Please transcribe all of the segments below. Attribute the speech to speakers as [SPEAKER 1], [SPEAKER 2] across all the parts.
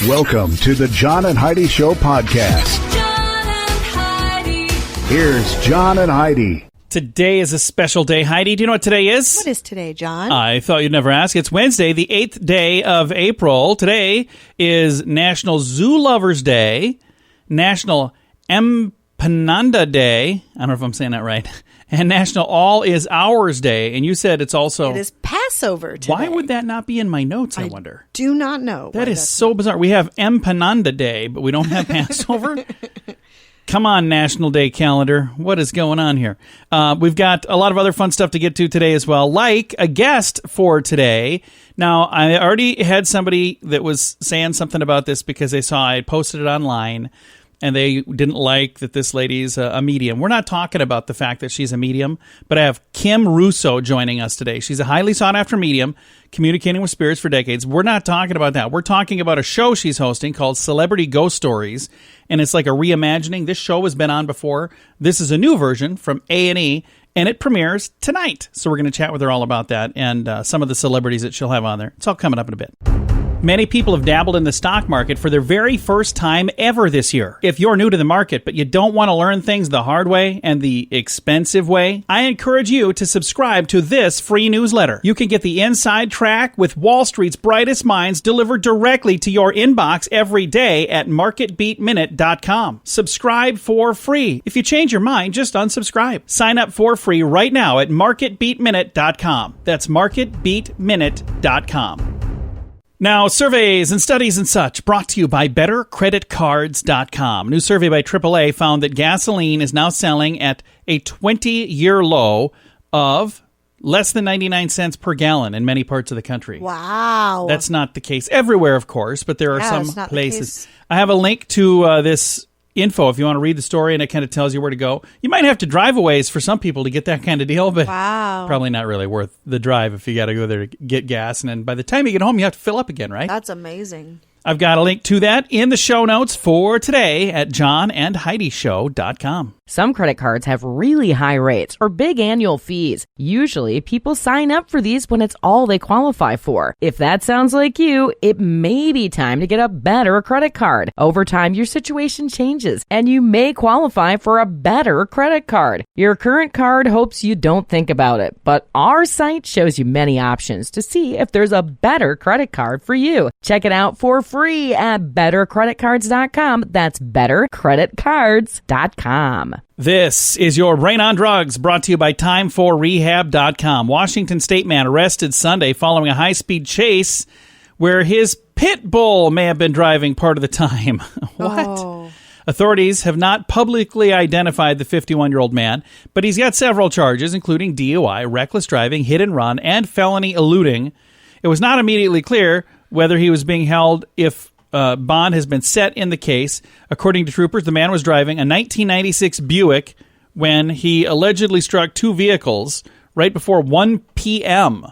[SPEAKER 1] Welcome to the John and Heidi Show podcast.
[SPEAKER 2] John and Heidi.
[SPEAKER 1] Here's John and Heidi.
[SPEAKER 3] Today is a special day. Heidi, do you know what today is?
[SPEAKER 4] What is today, John?
[SPEAKER 3] I thought you'd never ask. It's Wednesday, the 8th day of April. Today is National Zoo Lovers Day, National Empanada Day. I don't know if I'm saying that right. And National All Is Ours Day. And you said it's also...
[SPEAKER 4] It is Passover today.
[SPEAKER 3] Why would that not be in my notes, I wonder?
[SPEAKER 4] Do not know.
[SPEAKER 3] That is so bizarre. We have Empanada Day, but we don't have Passover. Come on, National Day calendar. What is going on here? We've got a lot of other fun stuff to get to today as well, like a guest for today. Now, I already had somebody that was saying something about this because they saw I posted it online, and they didn't like that this lady's a medium. We're not talking about the fact that she's a medium, but I have Kim Russo joining us today. She's a highly sought-after medium, communicating with spirits for decades. We're not talking about that. We're talking about a show she's hosting called Celebrity Ghost Stories, and it's like a reimagining. This show has been on before. This is a new version from A&E, and it premieres tonight. So we're going to chat with her all about that and some of the celebrities that she'll have on there. It's all coming up in a bit. Many people have dabbled in the stock market for their very first time ever this year. If you're new to the market, but you don't want to learn things the hard way and the expensive way, I encourage you to subscribe to this free newsletter. You can get the inside track with Wall Street's brightest minds delivered directly to your inbox every day at marketbeatminute.com. Subscribe for free. If you change your mind, just unsubscribe. Sign up for free right now at marketbeatminute.com. That's marketbeatminute.com. Now, surveys and studies and such brought to you by BetterCreditCards.com. A new survey by AAA found that gasoline is now selling at a 20-year low of less than 99 cents per gallon in many parts of the country.
[SPEAKER 4] Wow.
[SPEAKER 3] That's not the case everywhere, of course, but there are some places. I have a link to this info if you want to read the story, and it kind of tells you where to go. You might have to drive a ways for some people to get that kind of deal, but probably not really worth the drive if you got to go there to get gas. And then by the time you get home, you have to fill up again, right?
[SPEAKER 4] That's amazing.
[SPEAKER 3] I've got a link to that in the show notes for today at johnandheidishow.com.
[SPEAKER 5] Some credit cards have really high rates or big annual fees. Usually, people sign up for these when it's all they qualify for. If that sounds like you, it may be time to get a better credit card. Over time, your situation changes, and you may qualify for a better credit card. Your current card hopes you don't think about it, but our site shows you many options to see if there's a better credit card for you. Check it out for free at bettercreditcards.com. That's bettercreditcards.com.
[SPEAKER 3] This is your Brain on Drugs, brought to you by TimeForRehab.com. Washington State man arrested Sunday following a high-speed chase where his pit bull may have been driving part of the time. What?
[SPEAKER 4] Oh.
[SPEAKER 3] Authorities have not publicly identified the 51-year-old man, but he's got several charges, including DUI, reckless driving, hit and run, and felony eluding. It was not immediately clear whether he was being held if bond has been set in the case. According to troopers, the man was driving a 1996 Buick when he allegedly struck two vehicles right before 1 p.m.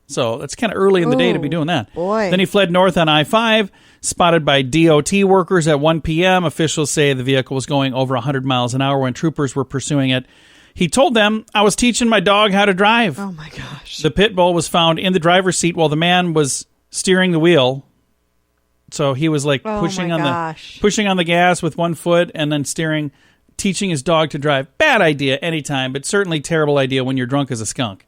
[SPEAKER 3] So that's kind of early in the day to be doing that.
[SPEAKER 4] Boy.
[SPEAKER 3] Then he fled north on I-5, spotted by DOT workers at 1 p.m. Officials say the vehicle was going over 100 miles an hour when troopers were pursuing it. He told them, "I was teaching my dog how to drive."
[SPEAKER 4] Oh, my gosh.
[SPEAKER 3] The pit bull was found in the driver's seat while the man was steering the wheel. So he was like pushing on the gas with one foot and then steering, teaching his dog to drive. Bad idea anytime, but certainly terrible idea when you're drunk as a skunk.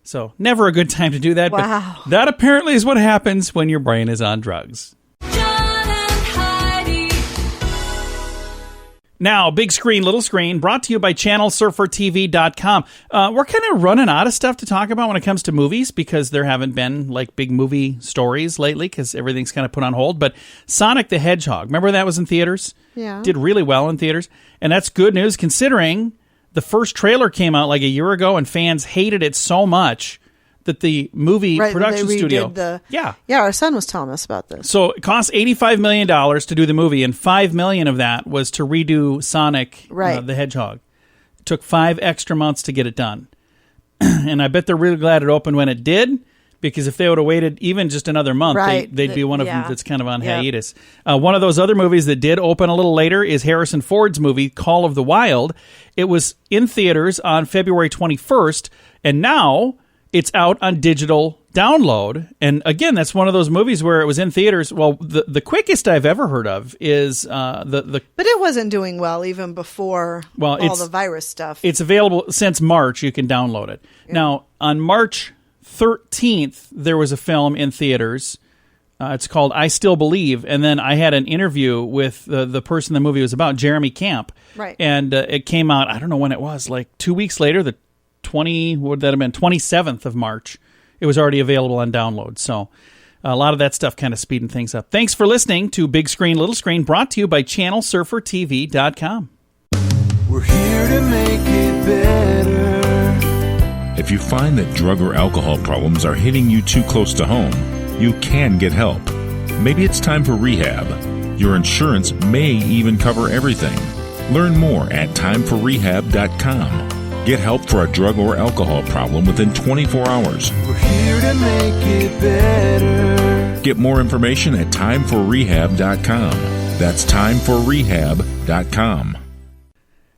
[SPEAKER 3] So never a good time to do that.
[SPEAKER 4] Wow.
[SPEAKER 3] But that apparently is what happens when your brain is on drugs. Now, big screen, little screen, brought to you by ChannelSurferTV.com. We're kind of running out of stuff to talk about when it comes to movies because there haven't been like big movie stories lately because everything's kind of put on hold. But Sonic the Hedgehog, remember that was in theaters?
[SPEAKER 4] Yeah.
[SPEAKER 3] Did really well in theaters. And that's good news considering the first trailer came out like a year ago and fans hated it so much that the movie production studio...
[SPEAKER 4] Yeah, our son was telling us about this.
[SPEAKER 3] So it cost $85 million to do the movie, and $5 million of that was to redo Sonic the Hedgehog. It took 5 extra months to get it done. And I bet they're really glad it opened when it did, because if they would have waited even just another month, they'd be one of them that's kind of on hiatus. One of those other movies that did open a little later is Harrison Ford's movie, Call of the Wild. It was in theaters on February 21st, and now it's out on digital download. And again, that's one of those movies where it was in theaters. Well, the quickest I've ever heard of is the.
[SPEAKER 4] But it wasn't doing well even before all the virus stuff.
[SPEAKER 3] It's available since March. You can download it. Yeah. Now, on March 13th, there was a film in theaters. It's called I Still Believe. And then I had an interview with the person the movie was about, Jeremy Camp.
[SPEAKER 4] Right.
[SPEAKER 3] And it came out, I don't know when it was, like 2 weeks later, the 27th of March. It was already available on download. So a lot of that stuff kind of speeding things up. Thanks for listening to Big Screen, Little Screen, brought to you by ChannelSurferTV.com.
[SPEAKER 6] We're here to make it better.
[SPEAKER 7] If you find that drug or alcohol problems are hitting you too close to home, you can get help. Maybe it's time for rehab. Your insurance may even cover everything. Learn more at timeforrehab.com. Get help for a drug or alcohol problem within 24 hours.
[SPEAKER 6] We're here to make it better.
[SPEAKER 7] Get more information at timeforrehab.com. That's timeforrehab.com.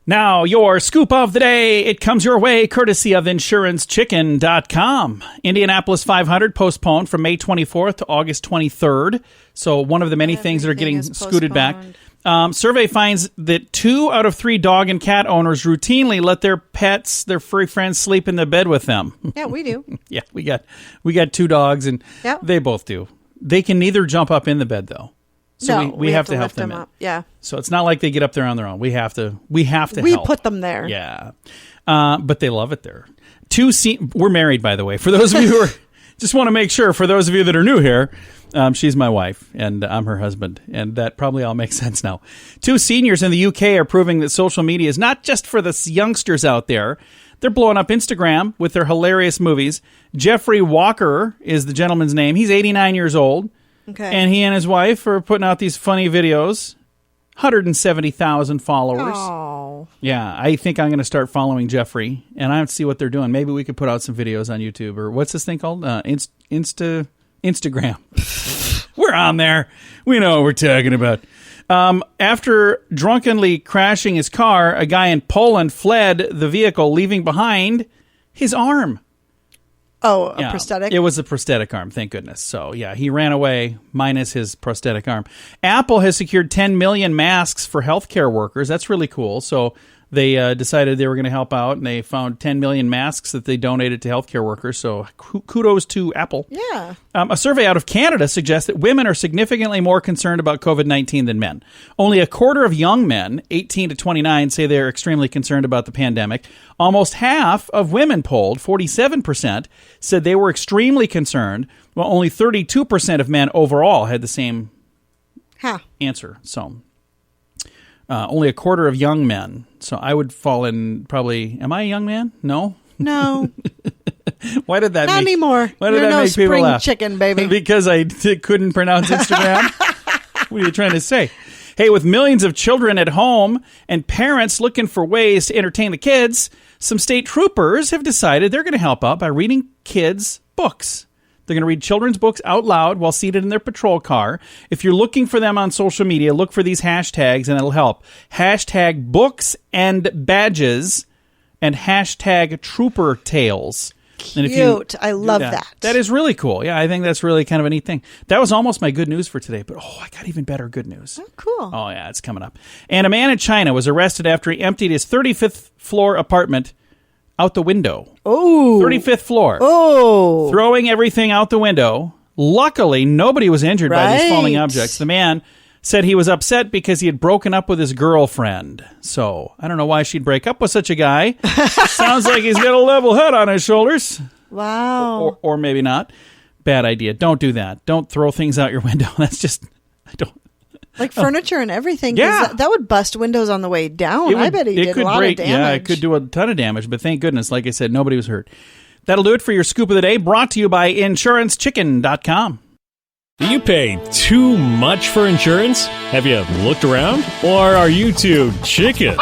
[SPEAKER 3] Now, your scoop of the day. It comes your way courtesy of InsuranceChicken.com. Indianapolis 500 postponed from May 24th to August 23rd. So one of the many things that are getting scooted back. Survey finds that 2 out of 3 dog and cat owners routinely let their pets, their furry friends, sleep in the bed with them.
[SPEAKER 4] Yeah, we do.
[SPEAKER 3] Yeah, we got 2 dogs, and they both do. They can neither jump up in the bed, though. So
[SPEAKER 4] no,
[SPEAKER 3] we have to help
[SPEAKER 4] lift them up. Yeah.
[SPEAKER 3] So it's not like they get up there on their own. We have to help.
[SPEAKER 4] We put them there.
[SPEAKER 3] Yeah. But they love it there. We're married, by the way. For those of you who are, just want to make sure, for those of you that are new here, she's my wife, and I'm her husband, and that probably all makes sense now. 2 seniors in the UK are proving that social media is not just for the youngsters out there. They're blowing up Instagram with their hilarious movies. Jeffrey Walker is the gentleman's name. He's 89 years old.
[SPEAKER 4] Okay.
[SPEAKER 3] And he and his wife are putting out these funny videos. 170,000 followers.
[SPEAKER 4] Oh.
[SPEAKER 3] Yeah, I think I'm going to start following Jeffrey, and I have to see what they're doing. Maybe we could put out some videos on YouTube, or what's this thing called? Instagram. We're on there. We know what we're talking about. After drunkenly crashing his car, a guy in Poland fled the vehicle, leaving behind his arm.
[SPEAKER 4] Oh, a prosthetic?
[SPEAKER 3] It was a prosthetic arm, thank goodness. So, yeah, he ran away minus his prosthetic arm. Apple has secured 10 million masks for healthcare workers. That's really cool. So they decided they were going to help out, and they found 10 million masks that they donated to healthcare workers. So kudos to Apple.
[SPEAKER 4] Yeah.
[SPEAKER 3] A survey out of Canada suggests that women are significantly more concerned about COVID-19 than men. Only a quarter of young men, 18 to 29, say they're extremely concerned about the pandemic. Almost half of women polled, 47%, said they were extremely concerned, while only 32% of men overall had the same answer. So only a quarter of young men. So I would fall in probably. Am I a young man? No.
[SPEAKER 4] No.
[SPEAKER 3] Why did that?
[SPEAKER 4] Not anymore.
[SPEAKER 3] Why did
[SPEAKER 4] You're
[SPEAKER 3] that
[SPEAKER 4] no
[SPEAKER 3] make people
[SPEAKER 4] spring
[SPEAKER 3] laugh?
[SPEAKER 4] chicken, baby.
[SPEAKER 3] Because I couldn't pronounce Instagram. What are you trying to say? Hey, with millions of children at home and parents looking for ways to entertain the kids, some state troopers have decided they're going to help out by reading kids' books. They're going to read children's books out loud while seated in their patrol car. If you're looking for them on social media, look for these hashtags and it'll help. Hashtag books and badges and hashtag trooper tales.
[SPEAKER 4] Cute. I love that.
[SPEAKER 3] That is really cool. Yeah, I think that's really kind of a neat thing. That was almost my good news for today, but I got even better good news.
[SPEAKER 4] Oh, cool.
[SPEAKER 3] Oh, yeah, it's coming up. And a man in China was arrested after he emptied his 35th floor apartment out the window.
[SPEAKER 4] Oh.
[SPEAKER 3] 35th floor.
[SPEAKER 4] Oh.
[SPEAKER 3] Throwing everything out the window. Luckily, nobody was injured by these falling objects. The man said he was upset because he had broken up with his girlfriend. So, I don't know why she'd break up with such a guy. Sounds like he's got a level head on his shoulders.
[SPEAKER 4] Wow.
[SPEAKER 3] Or maybe not. Bad idea. Don't do that. Don't throw things out your window. That's just, I don't.
[SPEAKER 4] Like furniture and everything.
[SPEAKER 3] Yeah.
[SPEAKER 4] That would bust windows on the way down. I bet he did a lot of damage.
[SPEAKER 3] Yeah, it could do a ton of damage, but thank goodness, like I said, nobody was hurt. That'll do it for your scoop of the day, brought to you by InsuranceChicken.com.
[SPEAKER 8] Do you pay too much for insurance? Have you looked around? Or are you too chicken?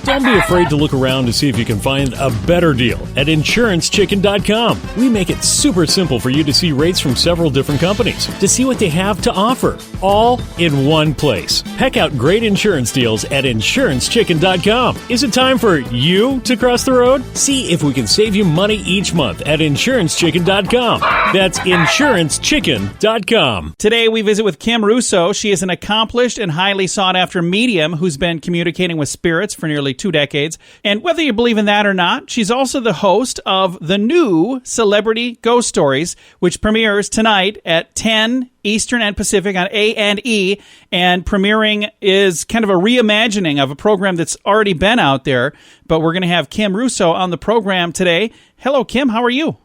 [SPEAKER 8] Don't be afraid to look around to see if you can find a better deal at InsuranceChicken.com. We make it super simple for you to see rates from several different companies, to see what they have to offer, all in one place. Peck out great insurance deals at InsuranceChicken.com. Is it time for you to cross the road? See if we can save you money each month at InsuranceChicken.com. That's InsuranceChicken.com.
[SPEAKER 3] Today we visit with Kim Russo. She is an accomplished and highly sought-after medium who's been communicating with spirits for nearly 2 decades. And whether you believe in that or not, she's also the host of the new Celebrity Ghost Stories, which premieres tonight at 10 Eastern and Pacific on A&E. And premiering is kind of a reimagining of a program that's already been out there. But we're going to have Kim Russo on the program today. Hello, Kim. How are you?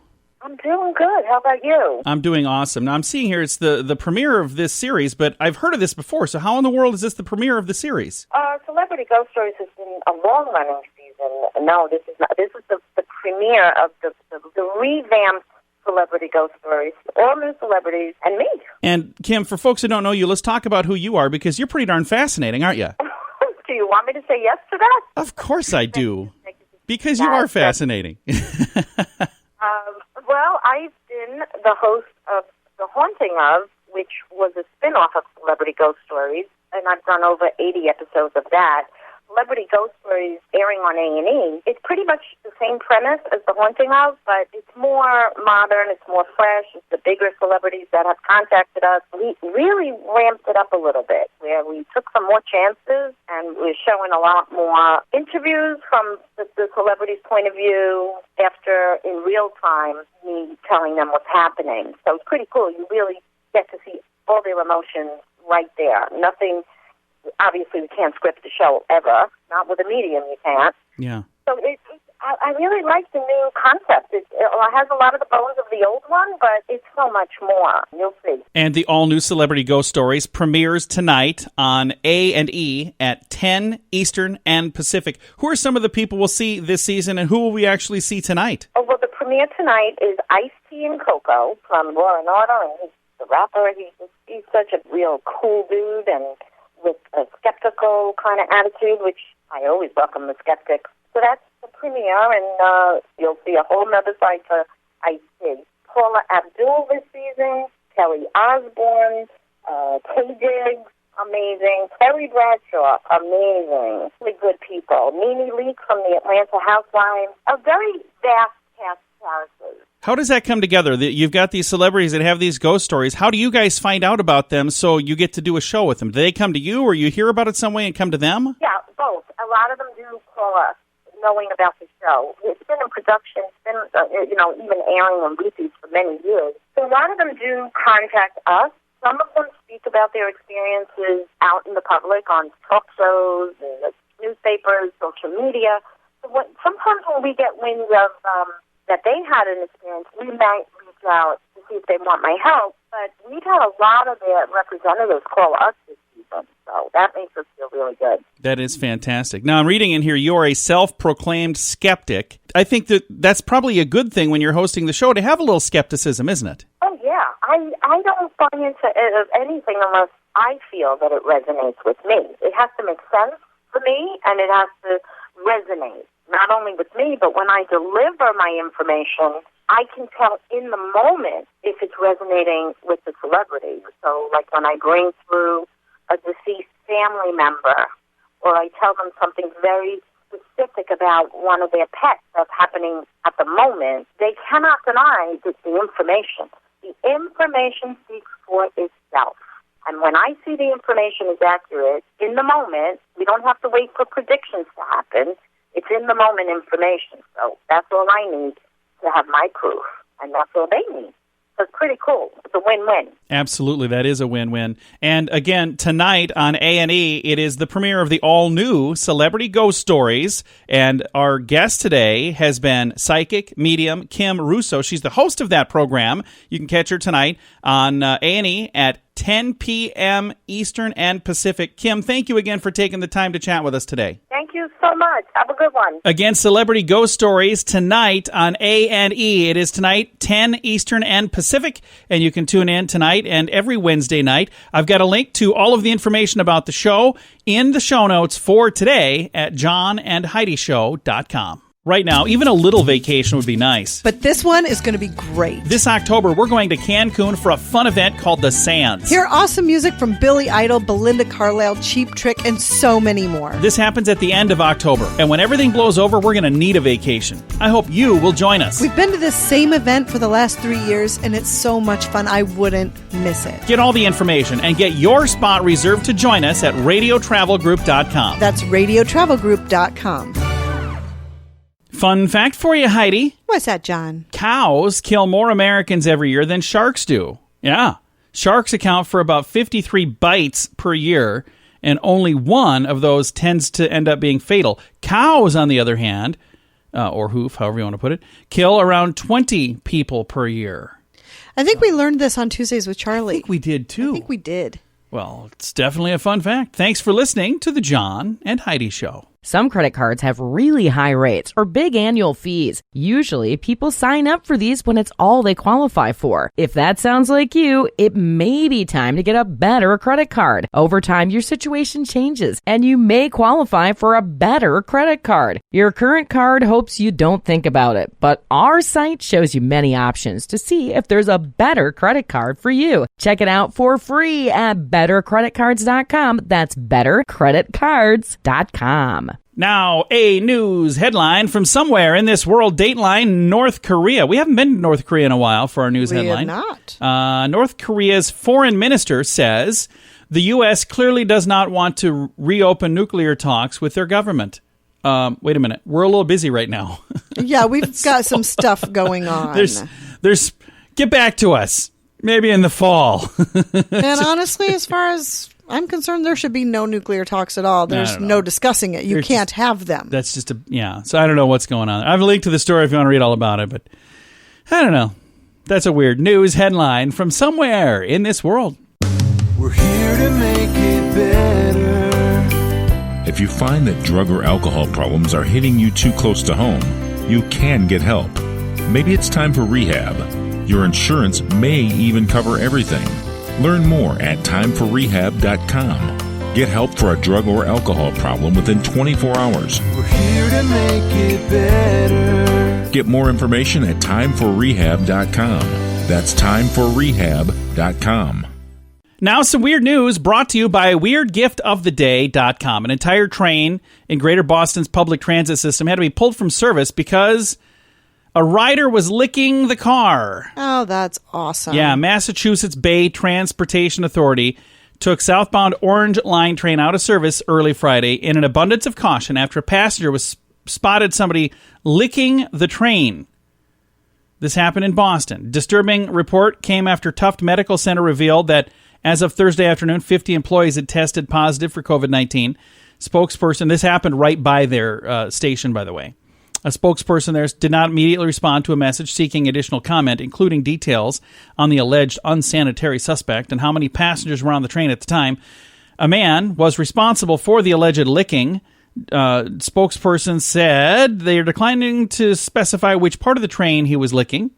[SPEAKER 9] I'm doing good. How about you?
[SPEAKER 3] I'm doing awesome. Now, I'm seeing here it's the premiere of this series, but I've heard of this before. So how in the world is this the premiere of the series?
[SPEAKER 9] Celebrity Ghost Stories has been a long-running season. No, this is not. This is the premiere of the revamped Celebrity Ghost Stories. All new celebrities and me.
[SPEAKER 3] And, Kim, for folks who don't know you, let's talk about who you are, because you're pretty darn fascinating, aren't you?
[SPEAKER 9] Do you want me to say yes to that?
[SPEAKER 3] Of course I do. Because you are fascinating.
[SPEAKER 9] Well, I've been the host of The Haunting of, which was a spin-off of Celebrity Ghost Stories, and I've done over 80 episodes of that. Celebrity Ghost Stories airing on A&E. It's pretty much the same premise as The Haunting of, but it's more modern, it's more fresh, it's the bigger celebrities that have contacted us. We really ramped it up a little bit, where we took some more chances, and we're showing a lot more interviews from the celebrity's point of view after, in real time, me telling them what's happening. So it's pretty cool. You really get to see all their emotions right there. Nothing... Obviously, we can't script the show ever. Not with a medium, you can't.
[SPEAKER 3] Yeah.
[SPEAKER 9] So I really like the new concept. It has a lot of the bones of the old one, but it's so much more. You'll see.
[SPEAKER 3] And the all-new Celebrity Ghost Stories premieres tonight on A&E at 10 Eastern and Pacific. Who are some of the people we'll see this season, and who will we actually see tonight?
[SPEAKER 9] Oh, well, the premiere tonight is Ice-T and Coco from Law & Order, and he's the rapper. He's such a real cool dude, and with a skeptical kind of attitude, which I always welcome the skeptics. So that's the premiere, and you'll see a whole nother side to Ice-T. Paula Abdul this season, Kelly Osbourne, Tay Diggs, amazing. Terry Bradshaw, amazing. Really good people. Nene Leakes from the Atlanta Housewives. A very vast cast of characters.
[SPEAKER 3] How does that come together? You've got these celebrities that have these ghost stories. How do you guys find out about them so you get to do a show with them? Do they come to you, or you hear about it some way and come to them?
[SPEAKER 9] Yeah, both. A lot of them do call us, knowing about the show. It's been in production, it's been, even airing on repeats for many years. So a lot of them do contact us. Some of them speak about their experiences out in the public on talk shows, and the newspapers, social media. So sometimes when we get wind of that they had an experience, we might reach out to see if they want my help. But we've had a lot of their representatives call us this season, so that makes us feel really good.
[SPEAKER 3] That is fantastic. Now, I'm reading in here, you're a self-proclaimed skeptic. I think that's probably a good thing when you're hosting the show, to have a little skepticism, isn't it?
[SPEAKER 9] Oh, yeah. I don't buy into anything unless I feel that it resonates with me. It has to make sense for me, and it has to resonate. Not only with me, but when I deliver my information, I can tell in the moment if it's resonating with the celebrity. So, like when I bring through a deceased family member, or I tell them something very specific about one of their pets that's happening at the moment, they cannot deny the information. The information speaks for itself. And when I see the information is accurate, in the moment, we don't have to wait for predictions to happen. It's in the moment information. So that's all I need to have my proof. And that's all they need. So it's pretty cool. It's a win-win.
[SPEAKER 3] Absolutely. That is a win-win. And again, tonight on A&E, it is the premiere of the all-new Celebrity Ghost Stories. And our guest today has been psychic medium Kim Russo. She's the host of that program. You can catch her tonight on A&E at 10 p.m. Eastern and Pacific. Kim, thank you again for taking the time to chat with us today.
[SPEAKER 9] Thank you so much. Have a good one.
[SPEAKER 3] Again, Celebrity Ghost Stories tonight on A&E. It is tonight, 10 Eastern and Pacific, and you can tune in tonight and every Wednesday night. I've got a link to all of the information about the show in the show notes for today at johnandheidishow.com. Right now, even a little vacation would be nice.
[SPEAKER 4] But this one is going to be great.
[SPEAKER 3] This October, we're going to Cancun for a fun event called The Sands.
[SPEAKER 4] Hear awesome music from Billy Idol, Belinda Carlisle, Cheap Trick, and so many more.
[SPEAKER 3] This happens at the end of October, and when everything blows over, we're going to need a vacation. I hope you will join us.
[SPEAKER 4] We've been to this same event for the last 3 years, and it's so much fun. I wouldn't miss it.
[SPEAKER 3] Get all the information and get your spot reserved to join us at radiotravelgroup.com.
[SPEAKER 4] That's radiotravelgroup.com.
[SPEAKER 3] Fun fact for you, Heidi.
[SPEAKER 4] What's that, John?
[SPEAKER 3] Cows kill more Americans every year than sharks do. Yeah. Sharks account for about 53 bites per year, and only one of those tends to end up being fatal. Cows, on the other hand, or hoof, however you want to put it, kill around 20 people per year.
[SPEAKER 4] I think we learned this on Tuesdays with Charlie.
[SPEAKER 3] I think we did, too.
[SPEAKER 4] I think we did.
[SPEAKER 3] Well, it's definitely a fun fact. Thanks for listening to The John and Heidi Show.
[SPEAKER 5] Some credit cards have really high rates or big annual fees. Usually, people sign up for these when it's all they qualify for. If that sounds like you, it may be time to get a better credit card. Over time, your situation changes, and you may qualify for a better credit card. Your current card hopes you don't think about it, but our site shows you many options to see if there's a better credit card for you. Check it out for free at bettercreditcards.com. That's bettercreditcards.com.
[SPEAKER 3] Now, a news headline from somewhere in this world, Dateline, North Korea. We haven't been to North Korea in a while for our news headline.
[SPEAKER 4] We have not.
[SPEAKER 3] North Korea's foreign minister says the U.S. clearly does not want to reopen nuclear talks with their government. Wait a minute. We're a little busy right now.
[SPEAKER 4] Yeah, we've got some stuff going on.
[SPEAKER 3] There's get back to us. Maybe in the fall.
[SPEAKER 4] And honestly, as far as I'm concerned, there should be no nuclear talks at all. There's no discussing it. You can't have them.
[SPEAKER 3] That's just so I don't know what's going on. I have a link to the story if you want to read all about it, but I don't know. That's a weird news headline from somewhere in this world.
[SPEAKER 6] We're here to make it better.
[SPEAKER 7] If you find that drug or alcohol problems are hitting you too close to home, you can get help. Maybe it's time for rehab. Your insurance may even cover everything. Learn more at timeforrehab.com. Get help for a drug or alcohol problem within 24 hours.
[SPEAKER 6] We're here to make it better.
[SPEAKER 7] Get more information at timeforrehab.com. That's timeforrehab.com.
[SPEAKER 3] Now some weird news brought to you by WeirdGiftOfTheDay.com. An entire train in Greater Boston's public transit system had to be pulled from service because a rider was licking the car.
[SPEAKER 4] Oh, that's awesome.
[SPEAKER 3] Yeah, Massachusetts Bay Transportation Authority took southbound Orange Line train out of service early Friday in an abundance of caution after a passenger was spotted somebody licking the train. This happened in Boston. Disturbing report came after Tufts Medical Center revealed that as of Thursday afternoon, 50 employees had tested positive for COVID-19. Spokesperson, this happened right by their station, by the way. A spokesperson there did not immediately respond to a message seeking additional comment, including details on the alleged unsanitary suspect and how many passengers were on the train at the time. A man was responsible for the alleged licking. Spokesperson said they are declining to specify which part of the train he was licking.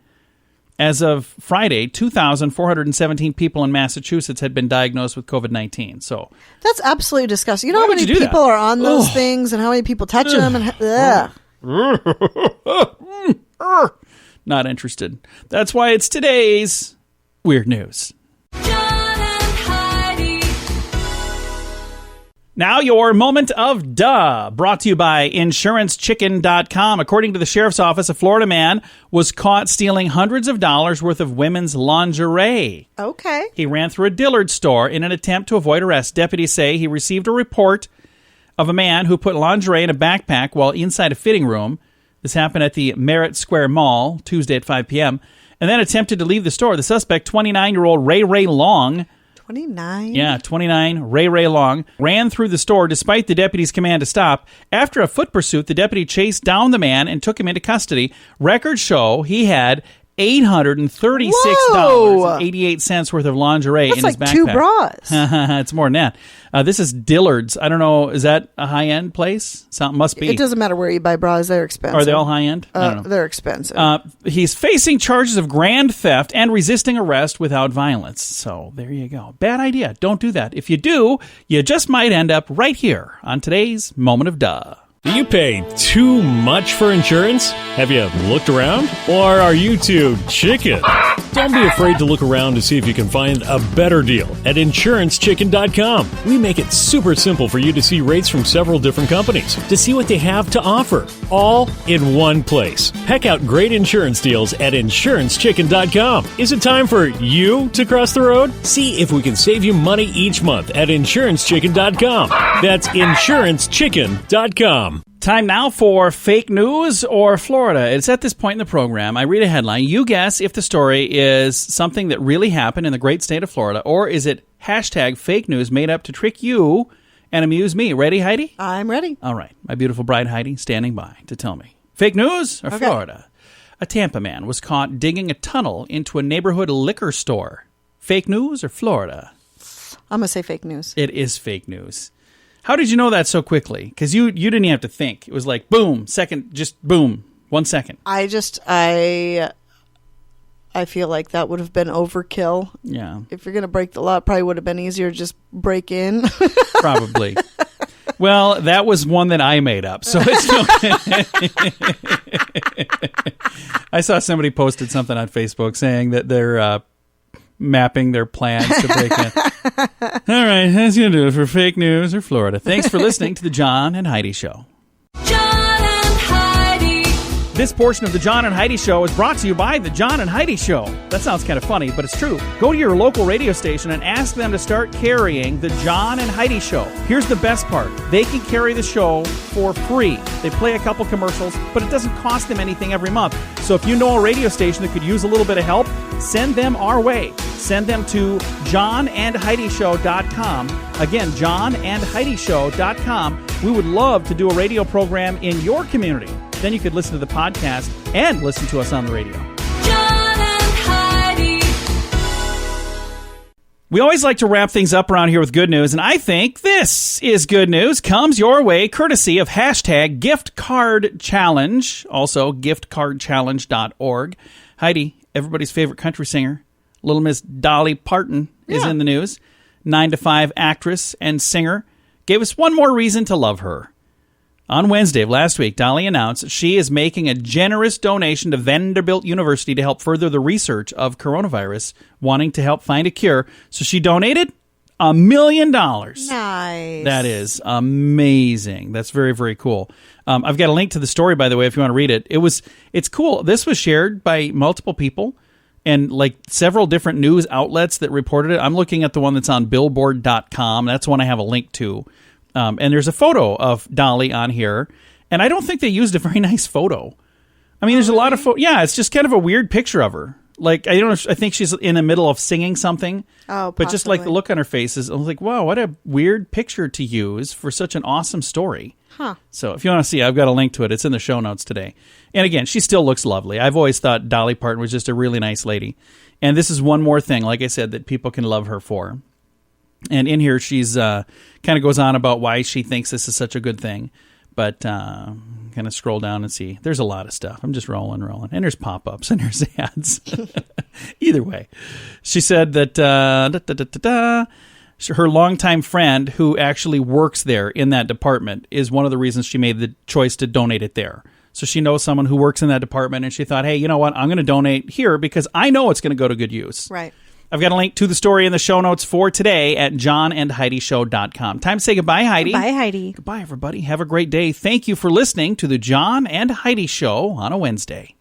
[SPEAKER 3] As of Friday, 2,417 people in Massachusetts had been diagnosed with COVID-19. So
[SPEAKER 4] that's absolutely disgusting. You know how many people are on those things and how many people touch them? And
[SPEAKER 3] not interested. That's why it's today's Weird News. Now your moment of duh, brought to you by InsuranceChicken.com. According to the sheriff's office, a Florida man was caught stealing hundreds of dollars worth of women's lingerie.
[SPEAKER 4] Okay.
[SPEAKER 3] He ran through a Dillard store in an attempt to avoid arrest. Deputies say he received a report of a man who put lingerie in a backpack while inside a fitting room. This happened at the Merritt Square Mall Tuesday at 5 p.m. and then attempted to leave the store. The suspect, 29-year-old Ray Long,
[SPEAKER 4] 29?
[SPEAKER 3] Yeah, 29, Ray Long, ran through the store despite the deputy's command to stop. After a foot pursuit, the deputy chased down the man and took him into custody. Records show he had $836.88 worth of lingerie
[SPEAKER 4] That's
[SPEAKER 3] in his
[SPEAKER 4] like
[SPEAKER 3] backpack.
[SPEAKER 4] 2 bras.
[SPEAKER 3] It's more than that. This is Dillard's. I don't know. Is that a high-end place? Must be.
[SPEAKER 4] It doesn't matter where you buy bras. They're expensive.
[SPEAKER 3] Are they all high-end? I don't know.
[SPEAKER 4] They're expensive.
[SPEAKER 3] He's facing charges of grand theft and resisting arrest without violence. So there you go. Bad idea. Don't do that. If you do, you just might end up right here on today's Moment of Duh.
[SPEAKER 8] Do you pay too much for insurance? Have you looked around? Or are you too chicken? Don't be afraid to look around to see if you can find a better deal at InsuranceChicken.com. We make it super simple for you to see rates from several different companies, to see what they have to offer, all in one place. Peck out great insurance deals at InsuranceChicken.com. Is it time for you to cross the road? See if we can save you money each month at InsuranceChicken.com. That's InsuranceChicken.com.
[SPEAKER 3] Time now for fake news or Florida. It's at this point in the program. I read a headline. You guess if the story is something that really happened in the great state of Florida, or is it hashtag fake news made up to trick you and amuse me. Ready, Heidi?
[SPEAKER 4] I'm ready.
[SPEAKER 3] All right. My beautiful bride, Heidi, standing by to tell me. Fake news or Florida? A Tampa man was caught digging a tunnel into a neighborhood liquor store. Fake news or Florida?
[SPEAKER 4] I'm going to say fake news.
[SPEAKER 3] It is fake news. How did you know that so quickly? Because you didn't even have to think. It was like, boom, second, just boom, 1 second.
[SPEAKER 4] I feel like that would have been overkill.
[SPEAKER 3] Yeah.
[SPEAKER 4] If you're going to break the law, it probably would have been easier to just break in.
[SPEAKER 3] Probably. Well, that was one that I made up, so it's I saw somebody posted something on Facebook saying that they're mapping their plans to break in. All right, that's going to do it for fake news or Florida. Thanks for listening to the John and Heidi Show.
[SPEAKER 2] John and Heidi.
[SPEAKER 3] This portion of the John and Heidi Show is brought to you by the John and Heidi Show. That sounds kind of funny, but it's true. Go to your local radio station and ask them to start carrying the John and Heidi Show. Here's the best part. They can carry the show for free. They play a couple commercials, but it doesn't cost them anything every month. So if you know a radio station that could use a little bit of help, send them our way. Send them to johnandheidishow.com. Again, johnandheidishow.com. We would love to do a radio program in your community. Then you could listen to the podcast and listen to us on the radio.
[SPEAKER 2] John and Heidi.
[SPEAKER 3] We always like to wrap things up around here with good news, and I think this is good news. Comes your way courtesy of hashtag Gift Card Challenge, also giftcardchallenge.org. Heidi, everybody's favorite country singer, Little Miss Dolly Parton, is in the news. 9 to 5 actress and singer, gave us one more reason to love her. On Wednesday of last week, Dolly announced she is making a generous donation to Vanderbilt University to help further the research of coronavirus, wanting to help find a cure. So she donated $1 million.
[SPEAKER 4] Nice.
[SPEAKER 3] That is amazing. That's very, very cool. I've got a link to the story, by the way, if you want to read it. It's cool. This was shared by multiple people and like several different news outlets that reported it. I'm looking at the one that's on billboard.com. That's one I have a link to. And there's a photo of Dolly on here, and I don't think they used a very nice photo. I mean, there's a lot of yeah, it's just kind of a weird picture of her. Like, I don't know, I think she's in the middle of singing something.
[SPEAKER 4] Oh,
[SPEAKER 3] but just like the look on her face is, I was like, wow, what a weird picture to use for such an awesome story.
[SPEAKER 4] Huh.
[SPEAKER 3] So if you want to see, I've got a link to it. It's in the show notes today. And again, she still looks lovely. I've always thought Dolly Parton was just a really nice lady. And this is one more thing, like I said, that people can love her for. And in here, she's kind of goes on about why she thinks this is such a good thing. But kind of scroll down and see. There's a lot of stuff. I'm just rolling. And there's pop-ups and there's ads. Either way. She said that her longtime friend who actually works there in that department is one of the reasons she made the choice to donate it there. So she knows someone who works in that department, and she thought, hey, you know what? I'm going to donate here because I know it's going to go to good use.
[SPEAKER 4] Right.
[SPEAKER 3] I've got a link to the story in the show notes for today at johnandheidishow.com. Time to say goodbye, Heidi.
[SPEAKER 4] Bye, Heidi.
[SPEAKER 3] Goodbye, everybody. Have a great day. Thank you for listening to the John and Heidi Show on a Wednesday.